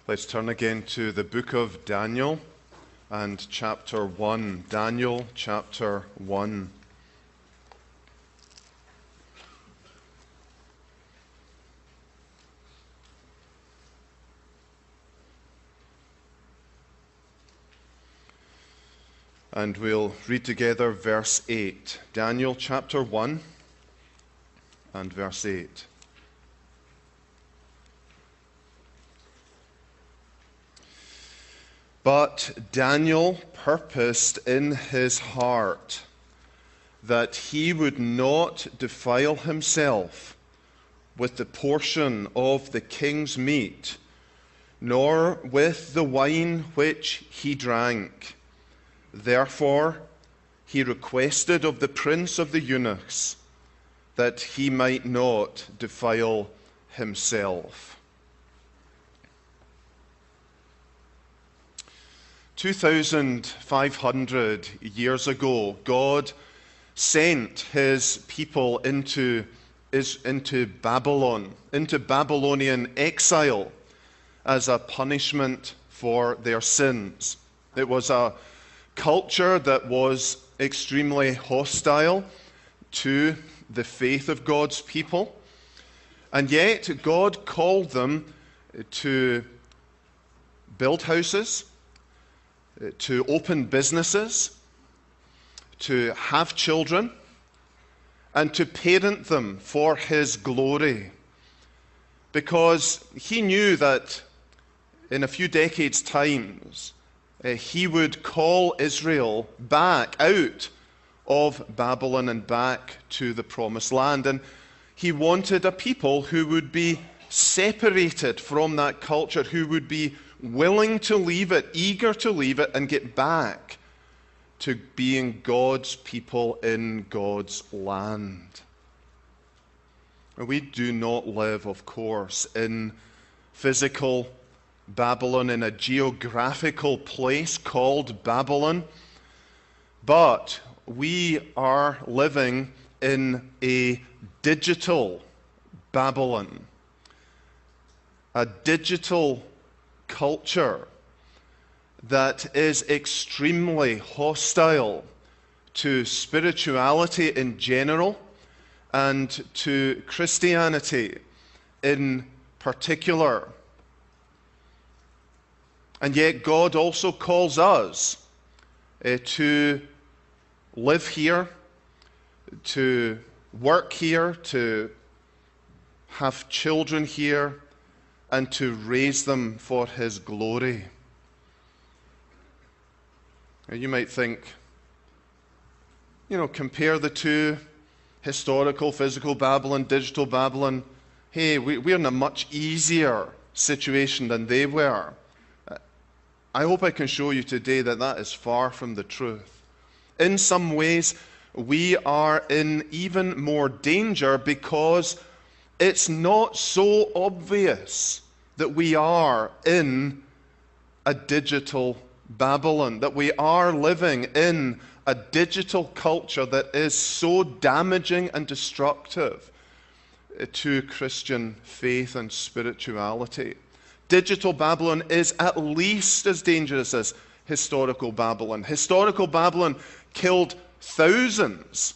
Let's turn again to the book of Daniel and chapter 1. Daniel chapter 1. And we'll read together verse 8. Daniel chapter 1 and verse 8. But Daniel purposed in his heart that he would not defile himself with the portion of the king's meat, nor with the wine which he drank. Therefore he requested of the prince of the eunuchs that he might not defile himself. 2,500 years ago, God sent his people into Babylon, into Babylonian exile as a punishment for their sins. It was a culture that was extremely hostile to the faith of God's people, and yet God called them to build houses, to open businesses, to have children, and to parent them for his glory. Because he knew that in a few decades' times, he would call Israel back out of Babylon and back to the promised land. And he wanted a people who would be separated from that culture, who would be willing to leave it, eager to leave it, and get back to being God's people in God's land. We do not live, of course, in physical Babylon, in a geographical place called Babylon, but we are living in a digital Babylon, a digital culture that is extremely hostile to spirituality in general and to Christianity in particular. And yet God also calls us to live here, to work here, to have children here, and to raise them for his glory. You might think, compare the two, historical, physical Babylon, digital Babylon. Hey, we're in a much easier situation than they were. I hope I can show you today that that is far from the truth. In some ways, we are in even more danger because it's not so obvious that we are in a digital Babylon, that we are living in a digital culture that is so damaging and destructive to Christian faith and spirituality. Digital Babylon is at least as dangerous as historical Babylon. Historical Babylon killed thousands.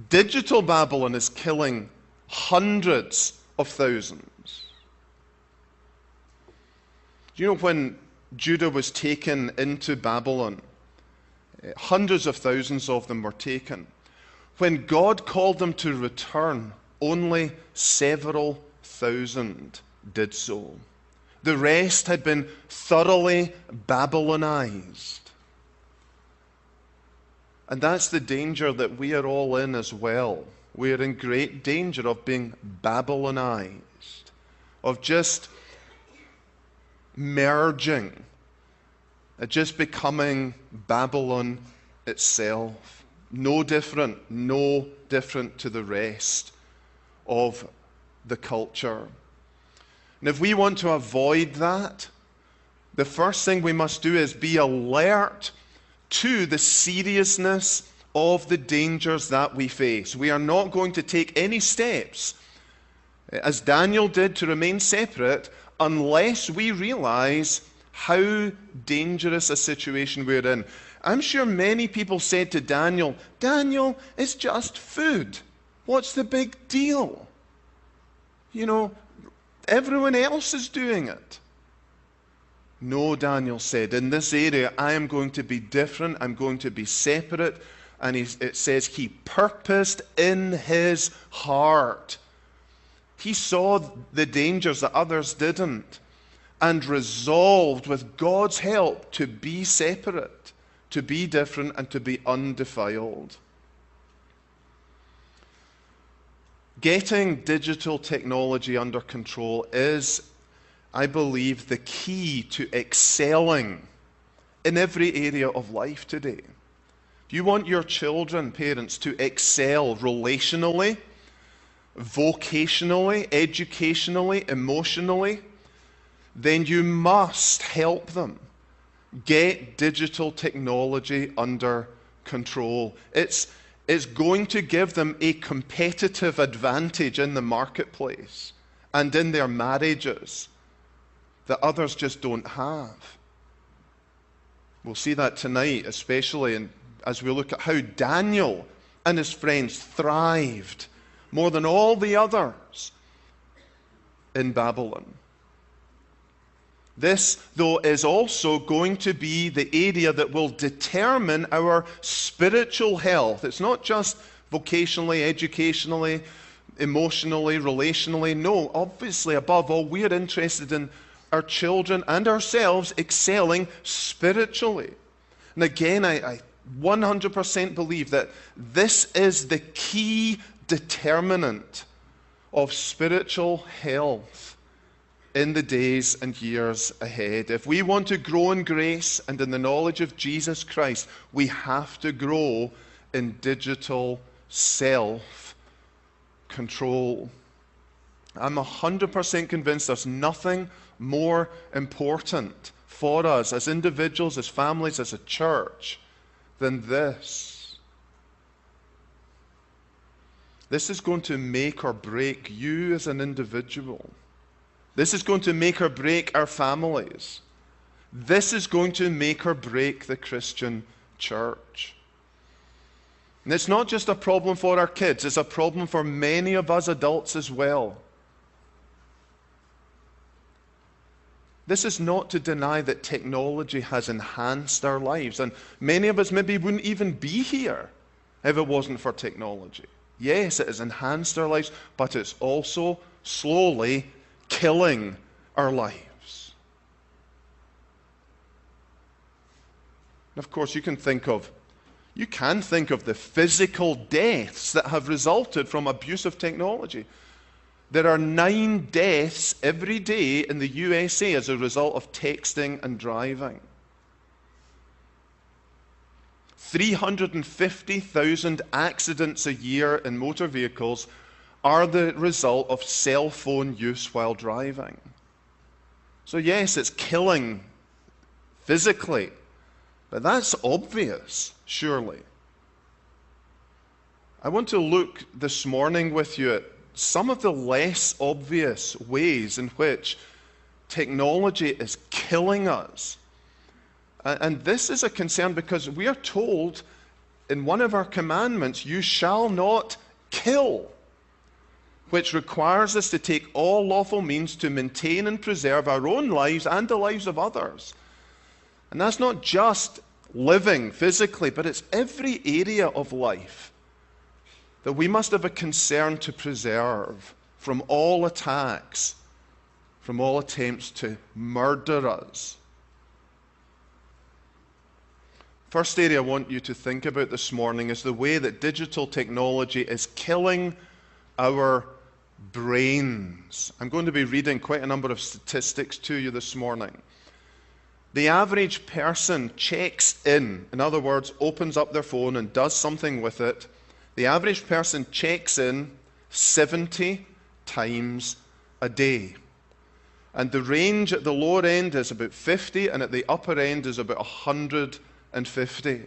Digital Babylon is killing hundreds of thousands. Do you know when Judah was taken into Babylon, hundreds of thousands of them were taken. When God called them to return, only several thousand did so. The rest had been thoroughly Babylonized. And that's the danger that we are all in as well. We are in great danger of being Babylonized, of just merging, just becoming Babylon itself. No different to the rest of the culture. And if we want to avoid that, the first thing we must do is be alert to the seriousness of the dangers that we face. We are not going to take any steps, as Daniel did, to remain separate unless we realize how dangerous a situation we're in. I'm sure many people said to Daniel, Daniel, it's just food. What's the big deal? You know, everyone else is doing it. No, Daniel said, in this area I am going to be different. I'm going to be separate. And it says he purposed in his heart. He saw the dangers that others didn't and resolved with God's help to be separate, to be different, and to be undefiled. Getting digital technology under control is, I believe, the key to excelling in every area of life today. If you want your children, parents, to excel relationally, vocationally, educationally, emotionally, then you must help them get digital technology under control. It's going to give them a competitive advantage in the marketplace and in their marriages that others just don't have. We'll see that tonight, especially as we look at how Daniel and his friends thrived more than all the others in Babylon. This, though, is also going to be the area that will determine our spiritual health. It's not just vocationally, educationally, emotionally, relationally. No, obviously, above all, we are interested in our children and ourselves excelling spiritually. And again, I 100% believe that this is the key determinant of spiritual health in the days and years ahead. If we want to grow in grace and in the knowledge of Jesus Christ, we have to grow in digital self-control. I'm 100% convinced there's nothing more important for us as individuals, as families, as a church than this. This is going to make or break you as an individual. This is going to make or break our families. This is going to make or break the Christian church. And it's not just a problem for our kids, it's a problem for many of us adults as well. This is not to deny that technology has enhanced our lives, and many of us maybe wouldn't even be here if it wasn't for technology. Yes, it has enhanced our lives, but it's also slowly killing our lives. And of course, you can think of the physical deaths that have resulted from abuse of technology. There are 9 deaths every day in the USA as a result of texting and driving. 350,000 accidents a year in motor vehicles are the result of cell phone use while driving. So yes, it's killing physically, but that's obvious, surely. I want to look this morning with you at some of the less obvious ways in which technology is killing us. And this is a concern because we are told in one of our commandments, you shall not kill, which requires us to take all lawful means to maintain and preserve our own lives and the lives of others. And that's not just living physically, but it's every area of life that we must have a concern to preserve from all attacks, from all attempts to murder us. First area I want you to think about this morning is the way that digital technology is killing our brains. I'm going to be reading quite a number of statistics to you this morning. The average person checks in other words, opens up their phone and does something with it. The average person checks in 70 times a day. And the range at the lower end is about 50, and at the upper end is about 150.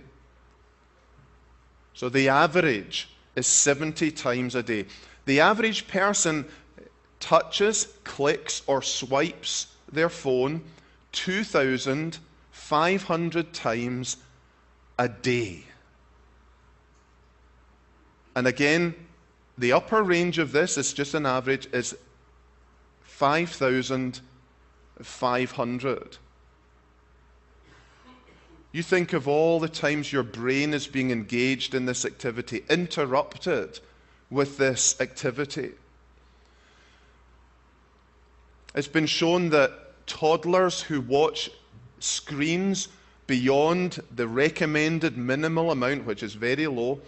So the average is 70 times a day. The average person touches, clicks, or swipes their phone 2,500 times a day. And again, the upper range of this is just an average, is 5,500. You think of all the times your brain is being engaged in this activity, interrupted with this activity. It's been shown that toddlers who watch screens beyond the recommended minimal amount, which is very low,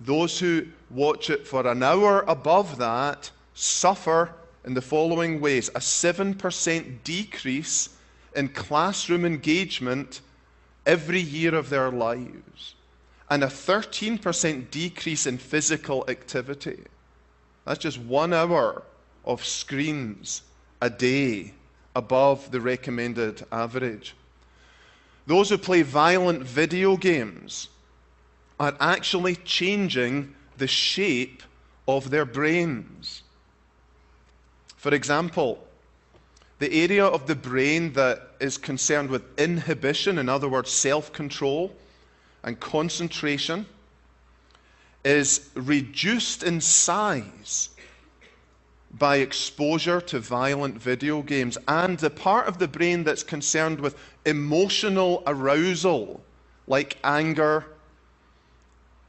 those who watch it for an hour above that suffer in the following ways: a 7% decrease in classroom engagement every year of their lives, and a 13% decrease in physical activity. That's just 1 hour of screens a day above the recommended average. Those who play violent video games are actually changing the shape of their brains. For example, the area of the brain that is concerned with inhibition, in other words, self-control and concentration, is reduced in size by exposure to violent video games. And the part of the brain that's concerned with emotional arousal, like anger,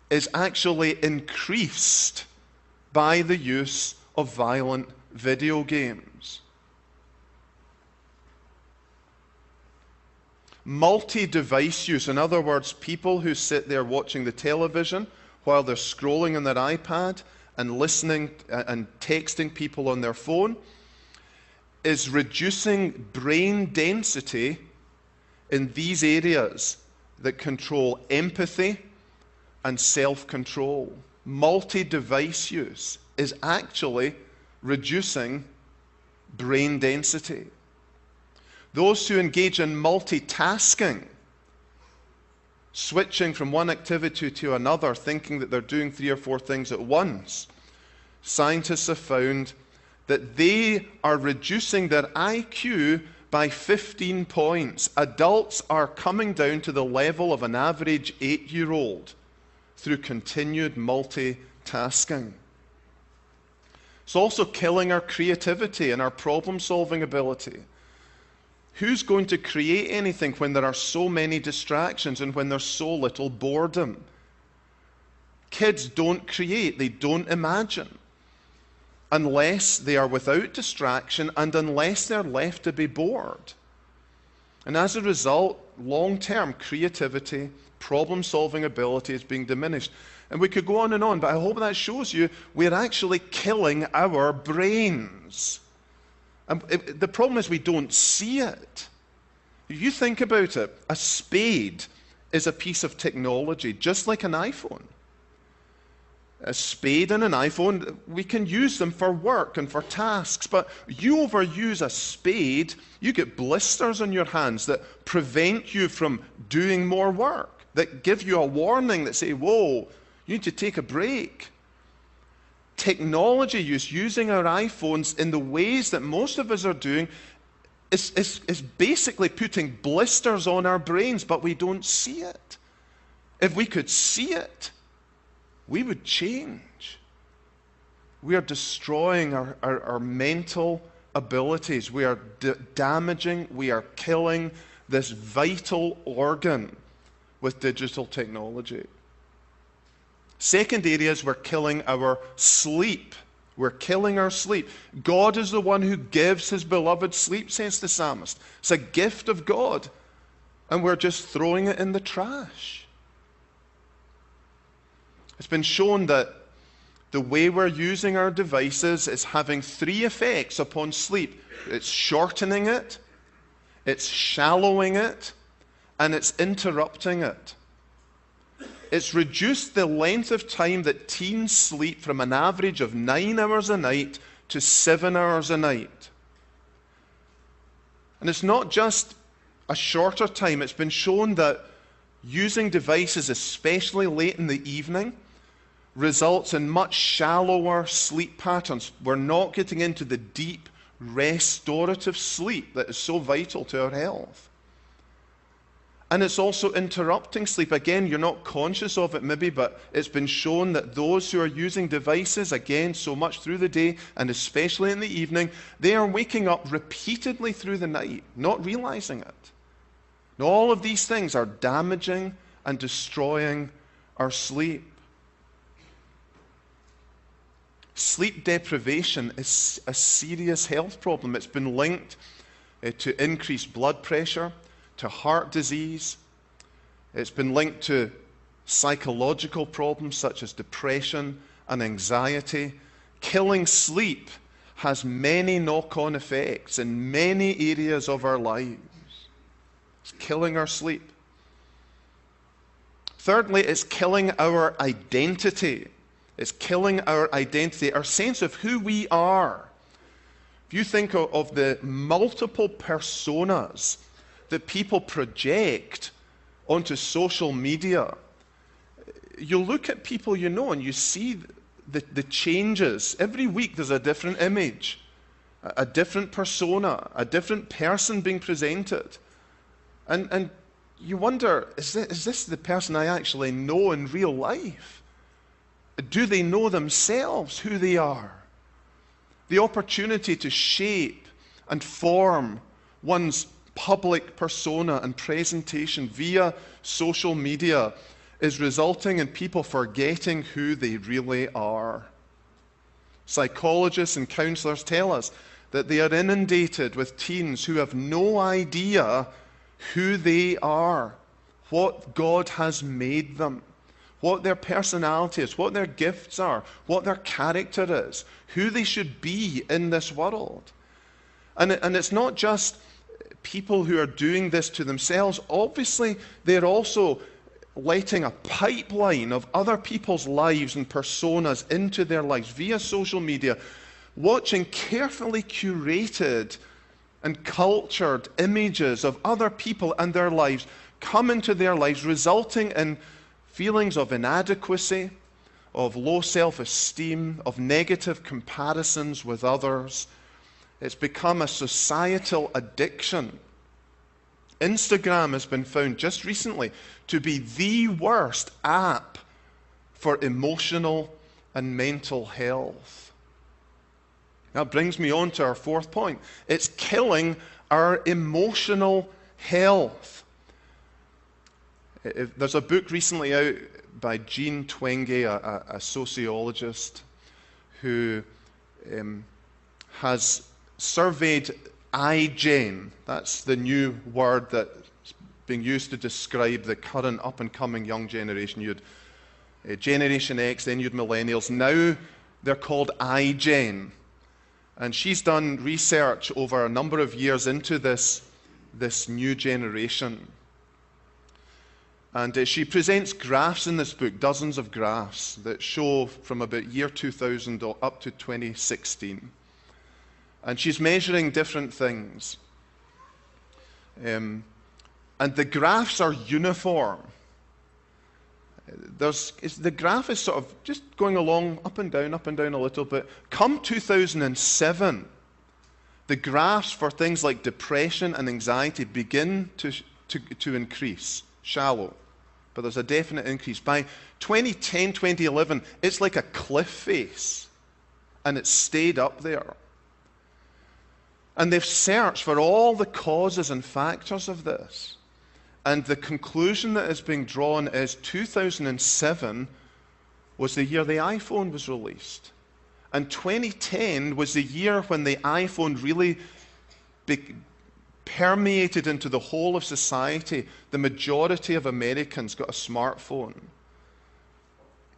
is actually increased by the use of violent video games. Multi-device use, in other words, people who sit there watching the television while they're scrolling on their iPad and listening and texting people on their phone, is reducing brain density in these areas that control empathy and self-control. Multi-device use is actually reducing brain density. Those who engage in multitasking, switching from one activity to another, thinking that they're doing 3 or 4 things at once, scientists have found that they are reducing their IQ by 15 points. Adults are coming down to the level of an average 8-year-old through continued multitasking. It's also killing our creativity and our problem-solving ability. Who's going to create anything when there are so many distractions and when there's so little boredom? Kids don't create, they don't imagine, unless they are without distraction and unless they're left to be bored. And as a result, long-term creativity, problem-solving ability is being diminished. And we could go on, but I hope that shows you we're actually killing our brains. And the problem is we don't see it. If you think about it, a spade is a piece of technology, just like an iPhone. A spade and an iPhone, we can use them for work and for tasks, but you overuse a spade, you get blisters on your hands that prevent you from doing more work, that give you a warning that say, whoa, you need to take a break. Technology use, using our iPhones in the ways that most of us are doing, is basically putting blisters on our brains, but we don't see it. If we could see it, we would change. We are destroying our mental abilities. We are damaging, we are killing this vital organ with digital technology. Second area is we're killing our sleep. We're killing our sleep. God is the one who gives his beloved sleep, says the psalmist. It's a gift of God, and we're just throwing it in the trash. It's been shown that the way we're using our devices is having 3 effects upon sleep. It's shortening it, it's shallowing it, and it's interrupting it. It's reduced the length of time that teens sleep from an average of 9 hours a night to 7 hours a night. And it's not just a shorter time. It's been shown that using devices, especially late in the evening, results in much shallower sleep patterns. We're not getting into the deep, restorative sleep that is so vital to our health. And it's also interrupting sleep. Again, you're not conscious of it maybe, but it's been shown that those who are using devices, again, so much through the day, and especially in the evening, they are waking up repeatedly through the night, not realizing it. And all of these things are damaging and destroying our sleep. Sleep deprivation is a serious health problem. It's been linked to increased blood pressure, to heart disease. It's been linked to psychological problems such as depression and anxiety. Killing sleep has many knock-on effects in many areas of our lives. It's killing our sleep. Thirdly, it's killing our identity. It's killing our identity, our sense of who we are. If you think of the multiple personas that people project onto social media, you look at people you know and you see the changes. Every week there's a different image, a different persona, a different person being presented. And you wonder, is this the person I actually know in real life? Do they know themselves, who they are? The opportunity to shape and form one's public persona and presentation via social media is resulting in people forgetting who they really are. Psychologists and counselors tell us that they are inundated with teens who have no idea who they are, what God has made them, what their personality is, what their gifts are, what their character is, who they should be in this world. And it's not just people who are doing this to themselves. Obviously, they're also letting a pipeline of other people's lives and personas into their lives via social media, watching carefully curated and cultured images of other people and their lives come into their lives, resulting in feelings of inadequacy, of low self-esteem, of negative comparisons with others. It's become a societal addiction. Instagram has been found just recently to be the worst app for emotional and mental health. That brings me on to our fourth point. It's killing our emotional health. There's a book recently out by Jean Twenge, a sociologist, who has surveyed iGen. That's the new word that's being used to describe the current up-and-coming young generation. You had Generation X, then you had millennials. Now they're called iGen. And she's done research over a number of years into this new generation. And she presents graphs in this book, dozens of graphs that show from about year 2000 up to 2016. And she's measuring different things. And the graphs are uniform. The graph is sort of just going along up and down a little bit. Come 2007, the graphs for things like depression and anxiety begin to increase, shallow. But there's a definite increase. By 2010, 2011, it's like a cliff face. And it's stayed up there. And they've searched for all the causes and factors of this. And the conclusion that is being drawn is 2007 was the year the iPhone was released. And 2010 was the year when the iPhone really permeated into the whole of society. The majority of Americans got a smartphone.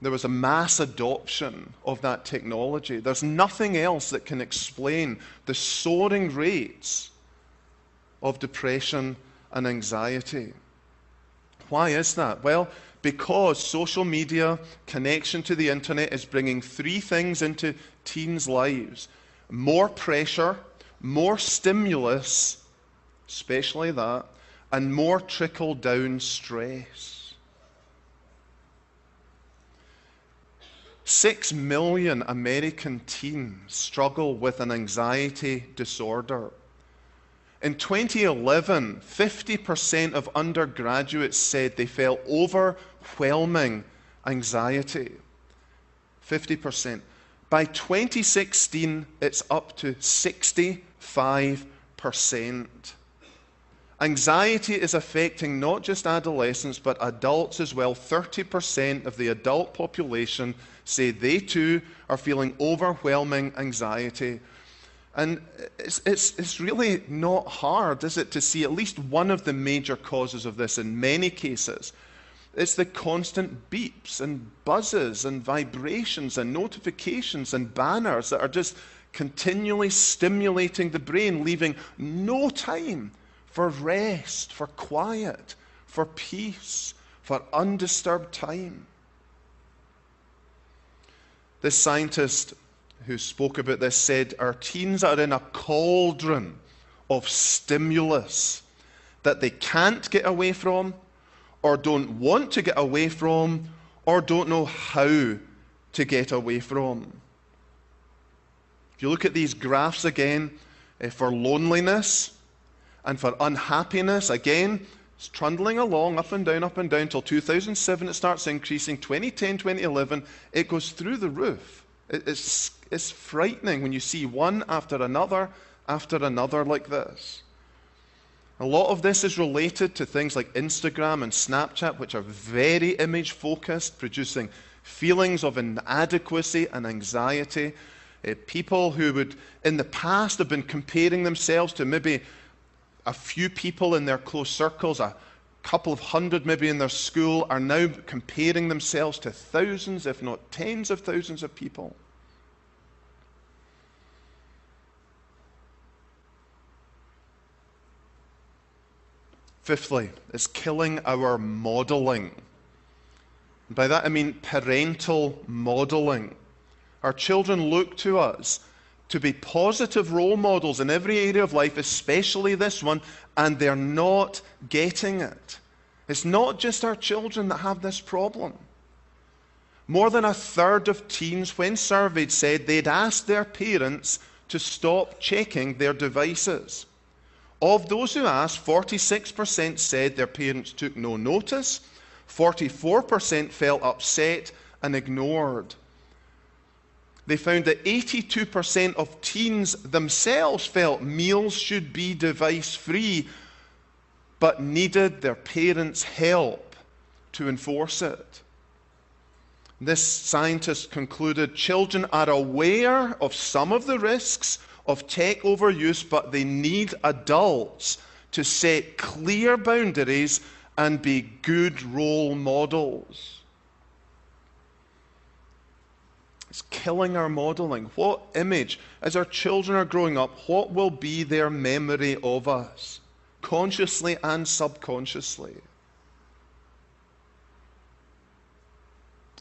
There was a mass adoption of that technology. There's nothing else that can explain the soaring rates of depression and anxiety. Why is that? Well, because social media, connection to the internet is bringing three things into teens' lives. More pressure, more stimulus, especially that, and more trickle-down stress. 6 million American teens struggle with an anxiety disorder. In 2011, 50% of undergraduates said they felt overwhelming anxiety. 50%. By 2016, it's up to 65%. Anxiety is affecting not just adolescents, but adults as well. 30% of the adult population say they too are feeling overwhelming anxiety. And it's really not hard, is it, to see at least one of the major causes of this in many cases. It's the constant beeps and buzzes and vibrations and notifications and banners that are just continually stimulating the brain, leaving no time for rest, for quiet, for peace, for undisturbed time. This scientist who spoke about this said, our teens are in a cauldron of stimulus that they can't get away from, or don't want to get away from, or don't know how to get away from. If you look at these graphs again, for loneliness and for unhappiness, again, it's trundling along, up and down, till 2007 it starts increasing. 2010, 2011, it goes through the roof. It's frightening when you see one after another like this. A lot of this is related to things like Instagram and Snapchat, which are very image-focused, producing feelings of inadequacy and anxiety. People who would, in the past, have been comparing themselves to maybe a few people in their close circles, a couple of hundred maybe in their school, are now comparing themselves to thousands, if not tens of thousands of people. Fifthly, it's killing our modeling. By that I mean parental modeling. Our children look to us to be positive role models in every area of life, especially this one, and they're not getting it. It's not just our children that have this problem. More than a third of teens, when surveyed, said they'd asked their parents to stop checking their devices. Of those who asked, 46% said their parents took no notice, 44% felt upset and ignored. They found that 82% of teens themselves felt meals should be device-free, but needed their parents' help to enforce it. This scientist concluded children are aware of some of the risks of tech overuse, but they need adults to set clear boundaries and be good role models. It's killing our modeling. What image, as our children are growing up, what will be their memory of us, consciously and subconsciously?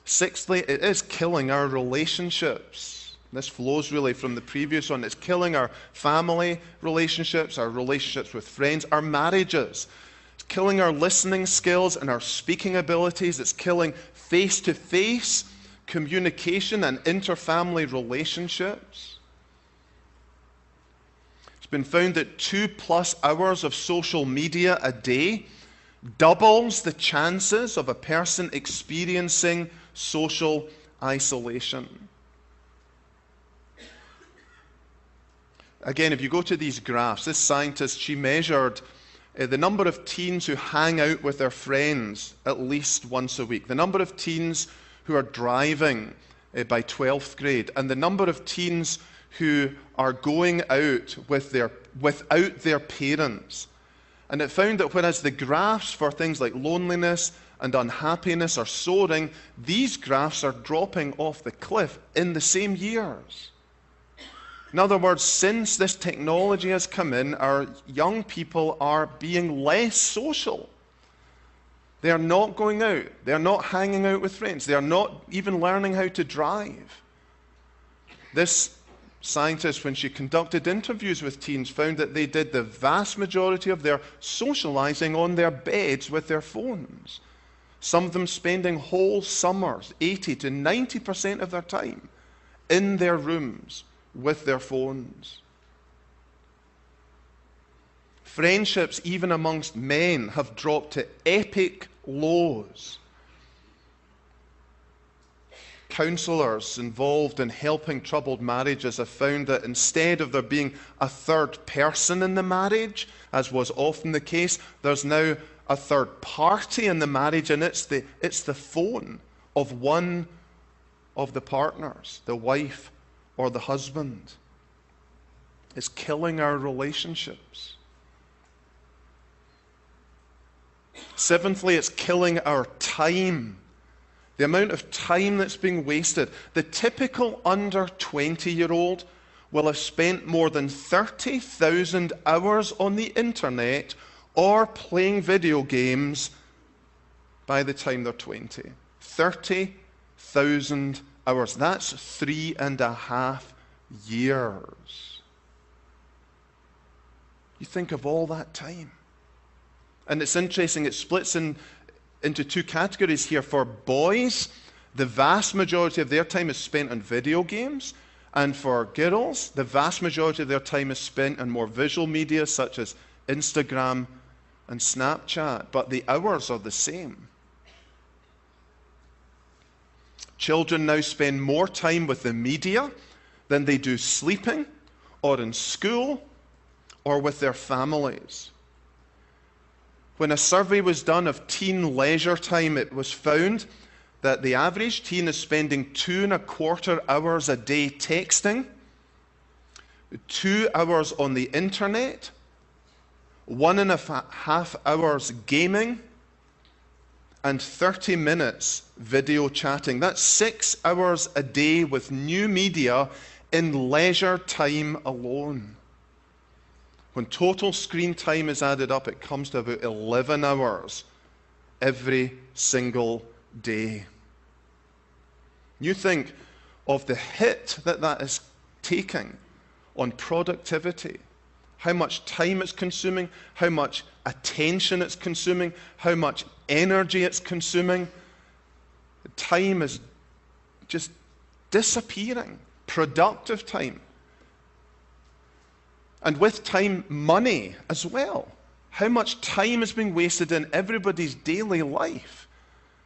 Sixthly, it is killing our relationships. This flows really from the previous one. It's killing our family relationships, our relationships with friends, our marriages. It's killing our listening skills and our speaking abilities. It's killing face-to-face communication and interfamily relationships. It's been found that 2+ hours of social media a day doubles the chances of a person experiencing social isolation. Again, if you go to these graphs, this scientist, she measured the number of teens who hang out with their friends at least once a week, the number of teens who are driving by 12th grade, and the number of teens who are going out without their parents. And it found that whereas the graphs for things like loneliness and unhappiness are soaring, these graphs are dropping off the cliff in the same years. In other words, since this technology has come in, our young people are being less social. They are not going out. They are not hanging out with friends. They are not even learning how to drive. This scientist, when she conducted interviews with teens, found that they did the vast majority of their socializing on their beds with their phones. Some of them spending whole summers, 80 to 90% of their time, in their rooms with their phones. Friendships, even amongst men, have dropped to epic lows. Counselors involved in helping troubled marriages have found that instead of there being a third person in the marriage, as was often the case, there's now a third party in the marriage, and it's the phone of one of the partners, the wife or the husband. It's killing our relationships. Seventhly, it's killing our time. The amount of time that's being wasted. The typical under 20-year-old will have spent more than 30,000 hours on the internet or playing video games by the time they're 20. 30,000 hours. That's 3.5 years. You think of all that time. And it's interesting, it splits into two categories here. For boys, the vast majority of their time is spent on video games. And for girls, the vast majority of their time is spent on more visual media such as Instagram and Snapchat. But the hours are the same. Children now spend more time with the media than they do sleeping or in school or with their families. When a survey was done of teen leisure time, it was found that the average teen is spending 2.25 hours a day texting, 2 hours on the internet, 1.5 hours gaming, and 30 minutes video chatting. That's 6 hours a day with new media in leisure time alone. When total screen time is added up, it comes to about 11 hours every single day. You think of the hit that is taking on productivity, how much time it's consuming, how much attention it's consuming, how much energy it's consuming. Time is just disappearing. Productive time. And with time, money as well. How much time is being wasted in everybody's daily life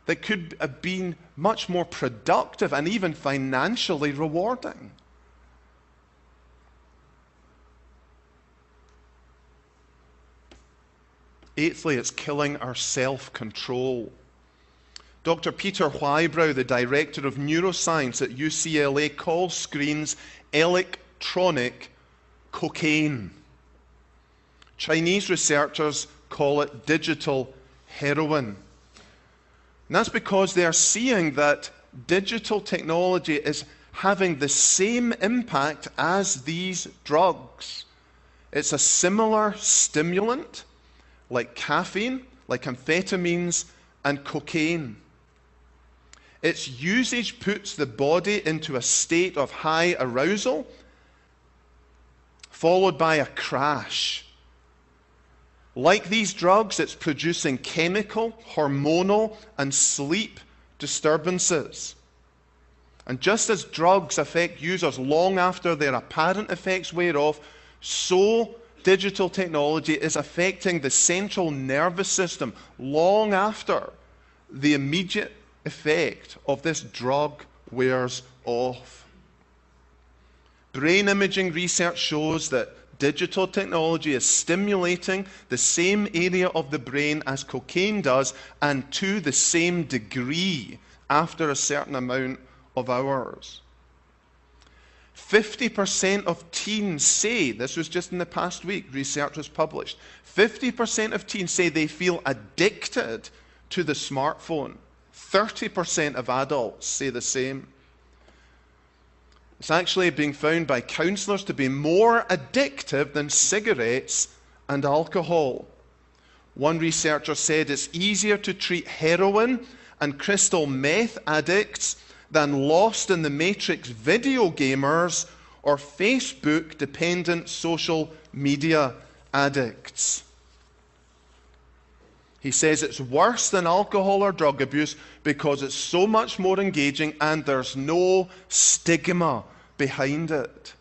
that could have been much more productive and even financially rewarding. Eighthly, it's killing our self-control. Dr. Peter Whybrow, the director of neuroscience at UCLA, calls screens electronic cocaine. Chinese researchers call it digital heroin. And that's because they are seeing that digital technology is having the same impact as these drugs. It's a similar stimulant, like caffeine, like amphetamines and cocaine. Its usage puts the body into a state of high arousal, followed by a crash. Like these drugs, it's producing chemical, hormonal, and sleep disturbances. And just as drugs affect users long after their apparent effects wear off, so digital technology is affecting the central nervous system long after the immediate effect of this drug wears off. Brain imaging research shows that digital technology is stimulating the same area of the brain as cocaine does, and to the same degree after a certain amount of hours. 50% of teens say, this was just in the past week, research was published, 50% of teens say they feel addicted to the smartphone. 30% of adults say the same. It's actually being found by counselors to be more addictive than cigarettes and alcohol. One researcher said it's easier to treat heroin and crystal meth addicts than Lost in the Matrix video gamers or Facebook-dependent social media addicts. He says it's worse than alcohol or drug abuse because it's so much more engaging and there's no stigma behind it.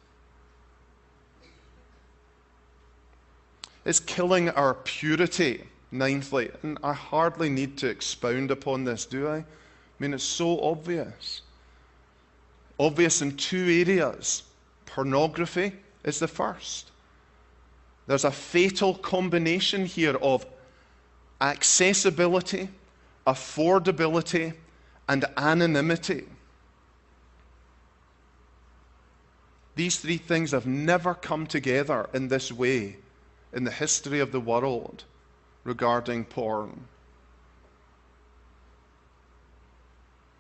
It's killing our purity, ninthly. And I hardly need to expound upon this, do I? I mean, it's so obvious. Obvious in two areas. Pornography is the first. There's a fatal combination here of accessibility, affordability, and anonymity. These three things have never come together in this way in the history of the world regarding porn.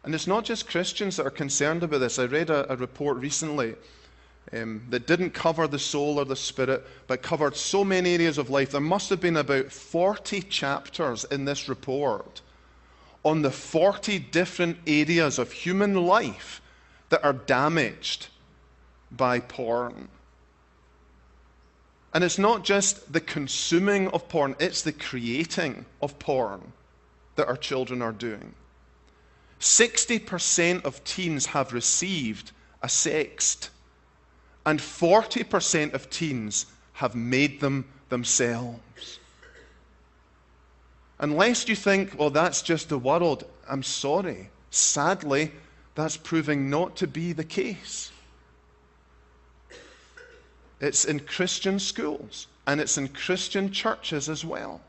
And it's not just Christians that are concerned about this. I read a report recently that didn't cover the soul or the spirit, but covered so many areas of life. There must have been about 40 chapters in this report on the 40 different areas of human life that are damaged by porn. And it's not just the consuming of porn, it's the creating of porn that our children are doing. 60% of teens have received a sext, and 40% of teens have made them themselves. Unless you think, well, that's just the world, I'm sorry. Sadly, that's proving not to be the case. It's in Christian schools, and it's in Christian churches as well.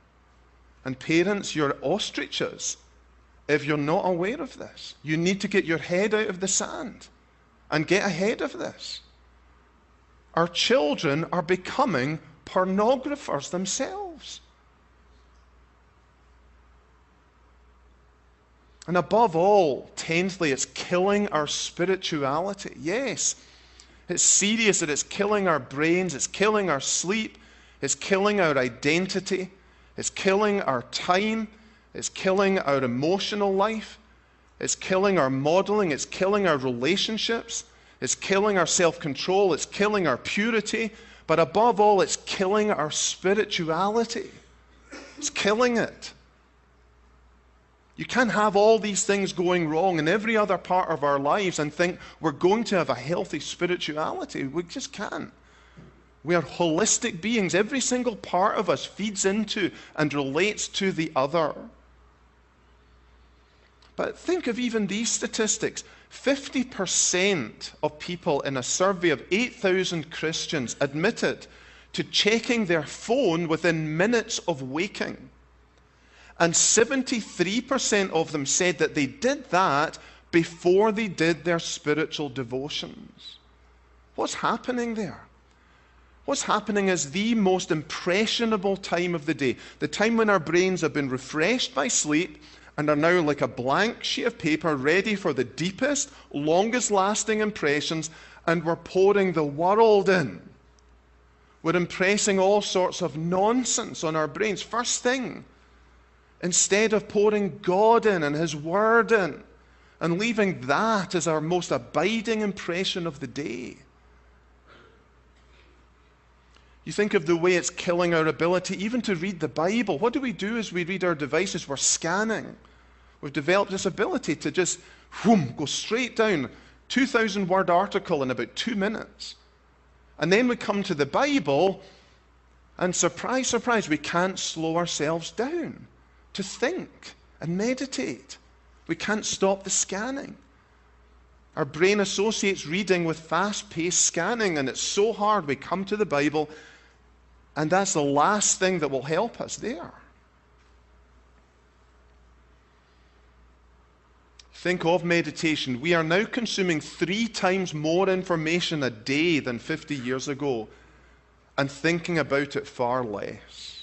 And parents, you're ostriches if you're not aware of this. You need to get your head out of the sand and get ahead of this. Our children are becoming pornographers themselves. And above all, tenthly, it's killing our spirituality. Yes, it's serious that it's killing our brains, it's killing our sleep, it's killing our identity, it's killing our time, it's killing our emotional life, it's killing our modeling, it's killing our relationships, it's killing our self-control, it's killing our purity, but above all, it's killing our spirituality. It's killing it. You can't have all these things going wrong in every other part of our lives and think we're going to have a healthy spirituality. We just can't. We are holistic beings. Every single part of us feeds into and relates to the other. But think of even these statistics. 50% of people in a survey of 8,000 Christians admitted to checking their phone within minutes of waking. And 73% of them said that they did that before they did their spiritual devotions. What's happening there? What's happening is the most impressionable time of the day, the time when our brains have been refreshed by sleep and are now like a blank sheet of paper ready for the deepest, longest lasting impressions, and we're pouring the world in. We're impressing all sorts of nonsense on our brains. First thing, instead of pouring God in and His Word in and leaving that as our most abiding impression of the day. You think of the way it's killing our ability even to read the Bible. What do we do as we read our devices? We're scanning. We've developed this ability to just go straight down 2,000 word article in about 2 minutes. And then we come to the Bible and surprise, surprise, we can't slow ourselves down to think and meditate. We can't stop the scanning. Our brain associates reading with fast-paced scanning, and it's so hard. We come to the Bible, and that's the last thing that will help us there. Think of meditation. We are now consuming 3 times more information a day than 50 years ago, and thinking about it far less.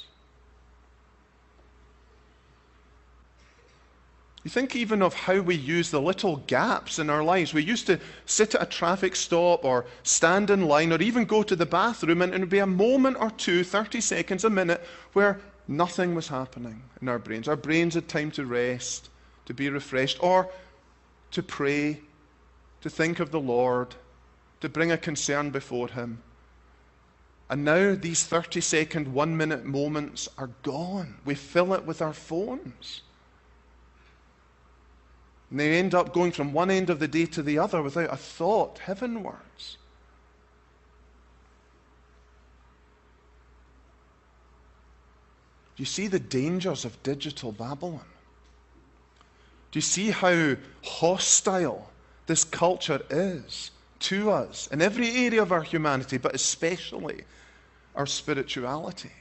You think even of how we use the little gaps in our lives. We used to sit at a traffic stop or stand in line or even go to the bathroom, and it would be a moment or two, 30 seconds, a minute, where nothing was happening in our brains. Our brains had time to rest, to be refreshed, or to pray, to think of the Lord, to bring a concern before Him. And now these 30-second, 1-minute moments are gone. We fill it with our phones. And they end up going from one end of the day to the other without a thought heavenwards. Do you see the dangers of digital Babylon? Do you see how hostile this culture is to us in every area of our humanity, but especially our spirituality?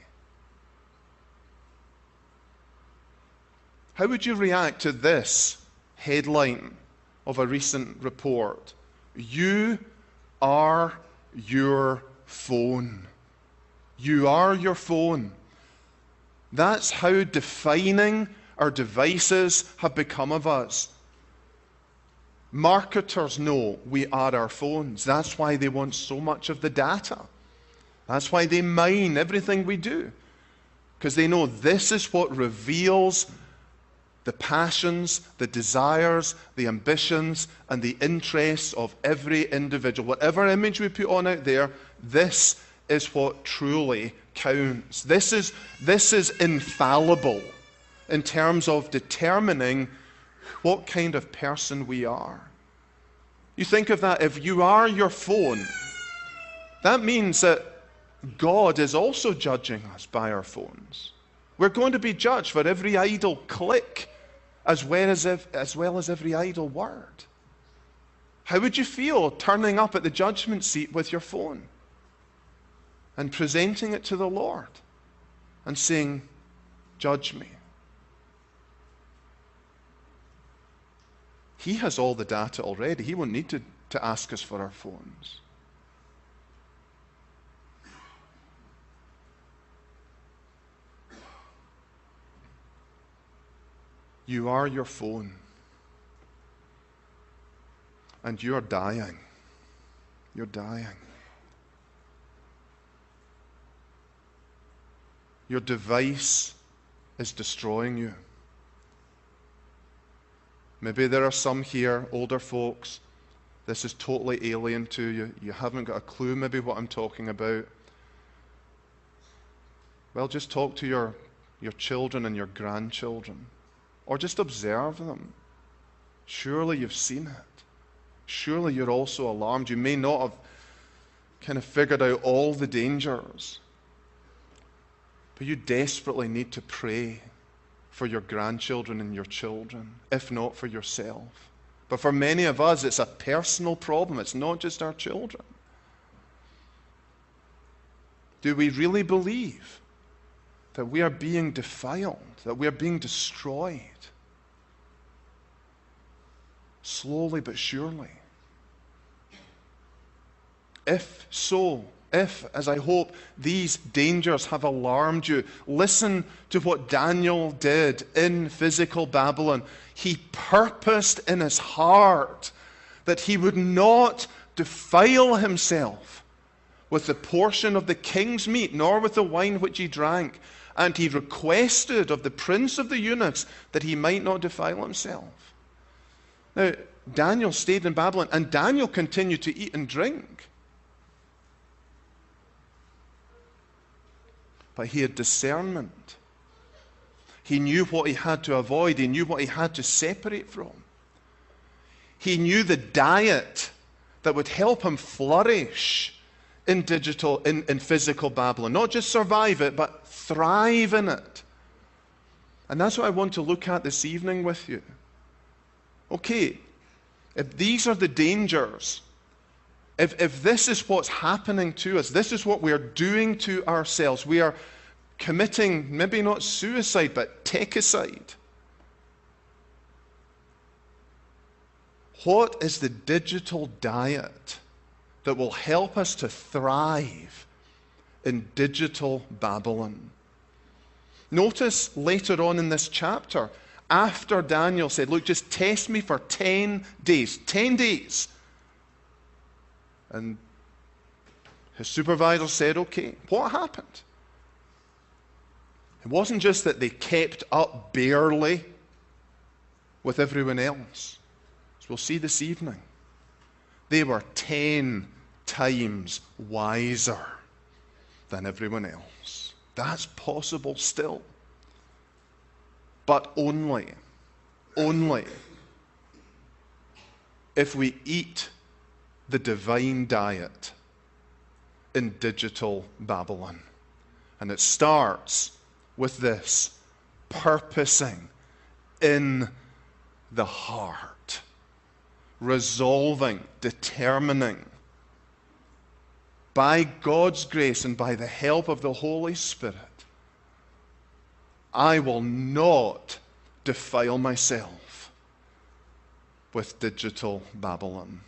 How would you react to this headline of a recent report? You are your phone. You are your phone. That's how defining our devices have become of us. Marketers know we are our phones. That's why they want so much of the data. That's why they mine everything we do. Because they know this is what reveals the passions, the desires, the ambitions, and the interests of every individual. Whatever image we put on out there, this is what truly counts. This is infallible in terms of determining what kind of person we are. You think of that, if you are your phone, that means that God is also judging us by our phones. We're going to be judged for every idle click as well as every idle word. How would you feel turning up at the judgment seat with your phone and presenting it to the Lord and saying, "Judge me"? He has all the data already. He won't need to ask us for our phones. You are your phone. And you're dying. You're dying. Your device is destroying you. Maybe there are some here, older folks, this is totally alien to you. You haven't got a clue maybe what I'm talking about. Well, just talk to your children and your grandchildren. Or just observe them. Surely you've seen it. Surely you're also alarmed. You may not have kind of figured out all the dangers. But you desperately need to pray for your grandchildren and your children, if not for yourself. But for many of us, it's a personal problem. It's not just our children. Do we really believe that we are being defiled, that we are being destroyed? Slowly but surely. If so, as I hope these dangers have alarmed you, listen to what Daniel did in physical Babylon. He purposed in his heart that he would not defile himself with the portion of the king's meat, nor with the wine which he drank. And he requested of the prince of the eunuchs that he might not defile himself. Now, Daniel stayed in Babylon, and Daniel continued to eat and drink. But he had discernment. He knew what he had to avoid. He knew what he had to separate from. He knew the diet that would help him flourish in physical Babylon. Not just survive it, but thrive in it. And that's what I want to look at this evening with you. Okay, if these are the dangers, if this is what's happening to us, this is what we are doing to ourselves, we are committing maybe not suicide, but techicide. What is the digital diet that will help us to thrive in digital Babylon? Notice later on in this chapter, after Daniel said, look, just test me for 10 days. 10 days. And his supervisor said, okay. What happened? It wasn't just that they kept up barely with everyone else. As we'll see this evening, they were 10 times wiser. than everyone else. That's possible still. But only if we eat the divine diet in digital Babylon. And it starts with this: purposing in the heart, resolving, determining, by God's grace and by the help of the Holy Spirit, I will not defile myself with digital Babylon.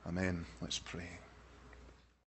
Amen. Let's pray.